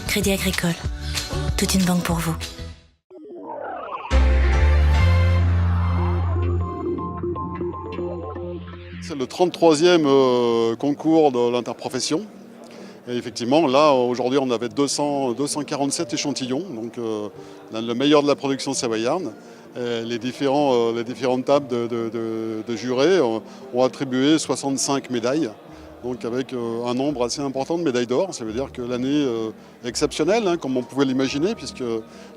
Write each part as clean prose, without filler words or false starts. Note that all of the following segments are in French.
Crédit Agricole, toute une banque pour vous. C'est le 33e concours de l'interprofession. Et effectivement, là, aujourd'hui, on avait 247 échantillons, donc le meilleur de la production savoyarde. Et les différentes tables de jurés ont attribué 65 médailles, donc avec un nombre assez important de médailles d'or. Ça veut dire que l'année est exceptionnelle, hein, comme on pouvait l'imaginer, puisque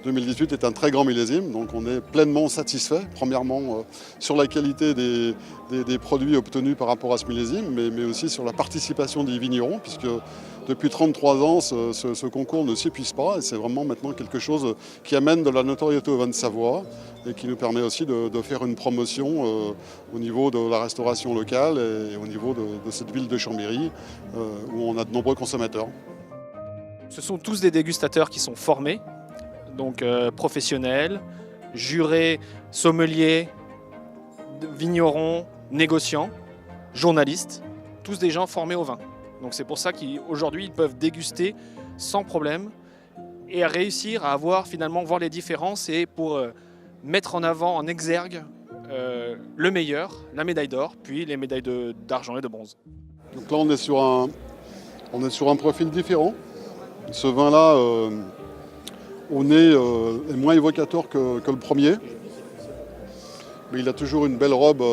2018 est un très grand millésime. Donc on est pleinement satisfait, premièrement sur la qualité des produits obtenus par rapport à ce millésime, mais aussi sur la participation des vignerons, puisque depuis 33 ans, ce concours ne s'épuise pas. Et c'est vraiment maintenant quelque chose qui amène de la notoriété au vin de Savoie et qui nous permet aussi de faire une promotion au niveau de la restauration locale et au niveau de cette ville de Chambéry où on a de nombreux consommateurs. Ce sont tous des dégustateurs qui sont formés, donc professionnels, jurés, sommeliers, vignerons, négociants, journalistes, tous des gens formés au vin. Donc c'est pour ça qu'aujourd'hui ils peuvent déguster sans problème et réussir à voir les différences et pour mettre en avant, en exergue le meilleur, la médaille d'or, puis les médailles d'argent et de bronze. Donc là on est sur un profil différent. Ce vin-là au nez est moins évocateur que le premier, mais il a toujours une belle robe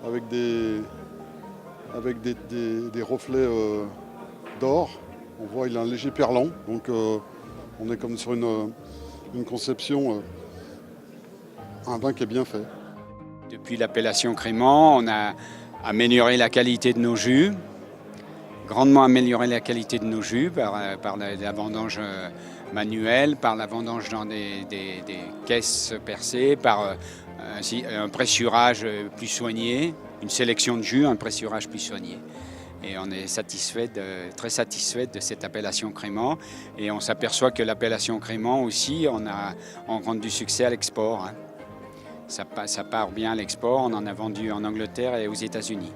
avec des reflets d'or. On voit il a un léger perlant, donc on est comme sur une conception, un vin qui est bien fait. Depuis l'appellation Crément, on a amélioré la qualité de nos jus, grandement amélioré la qualité de nos jus par la vendange manuelle, par la vendange dans des caisses percées, par un pressurage plus soigné, une sélection de jus, un pressurage plus soigné. Et on est très satisfait de cette appellation Crément. Et on s'aperçoit que l'appellation Crément aussi, on rencontre du succès à l'export. Hein. Ça part bien à l'export, on en a vendu en Angleterre et aux États-Unis.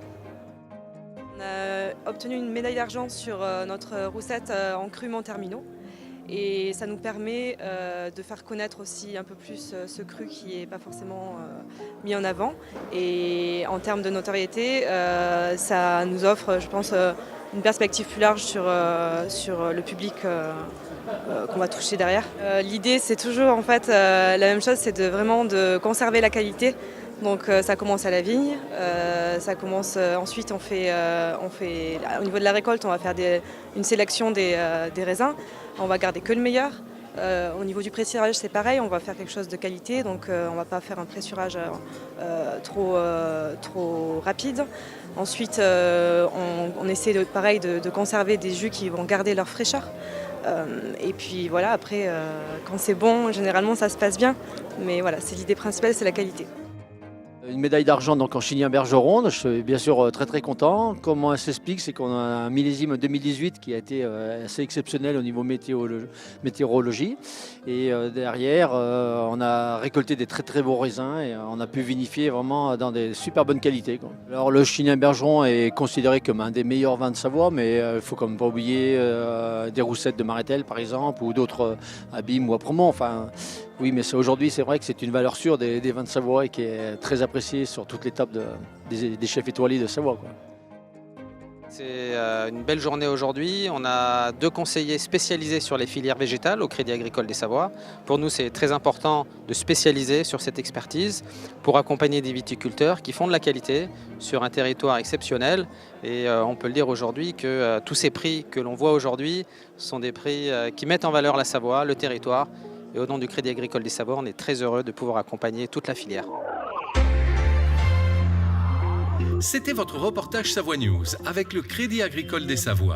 On a obtenu une médaille d'argent sur notre roussette en cru Montermino. Et ça nous permet de faire connaître aussi un peu plus ce cru qui n'est pas forcément mis en avant. Et en termes de notoriété, ça nous offre, je pense, une perspective plus large sur le public qu'on va toucher derrière. L'idée, c'est toujours en fait la même chose, c'est vraiment de conserver la qualité. Donc ça commence à la vigne, ensuite on fait au niveau de la récolte, on va faire une sélection des raisins, on va garder que le meilleur. Au niveau du pressurage, c'est pareil, on va faire quelque chose de qualité, donc on ne va pas faire un pressurage trop rapide. Ensuite, on essaie de conserver des jus qui vont garder leur fraîcheur. Et puis voilà, après, quand c'est bon, généralement ça se passe bien, mais voilà, c'est l'idée principale, c'est la qualité. Une médaille d'argent donc en Chilien Bergeron, je suis bien sûr très content. Comment elle s'explique, c'est qu'on a un millésime 2018 qui a été assez exceptionnel au niveau météorologie. Et derrière, on a récolté des très beaux raisins et on a pu vinifier vraiment dans des super bonnes qualités, quoi. Alors le Chilien Bergeron est considéré comme un des meilleurs vins de Savoie, mais il faut quand même pas oublier des roussettes de Marétel par exemple, ou d'autres Abîme ou Apremont. Enfin, oui, mais aujourd'hui, c'est vrai que c'est une valeur sûre des vins de Savoie et qui est très appréciée sur toutes les tables des chefs étoilés de Savoie, quoi. C'est une belle journée aujourd'hui. On a 2 conseillers spécialisés sur les filières végétales au Crédit Agricole des Savoies. Pour nous, c'est très important de spécialiser sur cette expertise pour accompagner des viticulteurs qui font de la qualité sur un territoire exceptionnel. Et on peut le dire aujourd'hui que tous ces prix que l'on voit aujourd'hui sont des prix qui mettent en valeur la Savoie, le territoire. Et au nom du Crédit Agricole des Savoies, on est très heureux de pouvoir accompagner toute la filière. C'était votre reportage Savoie News avec le Crédit Agricole des Savoies.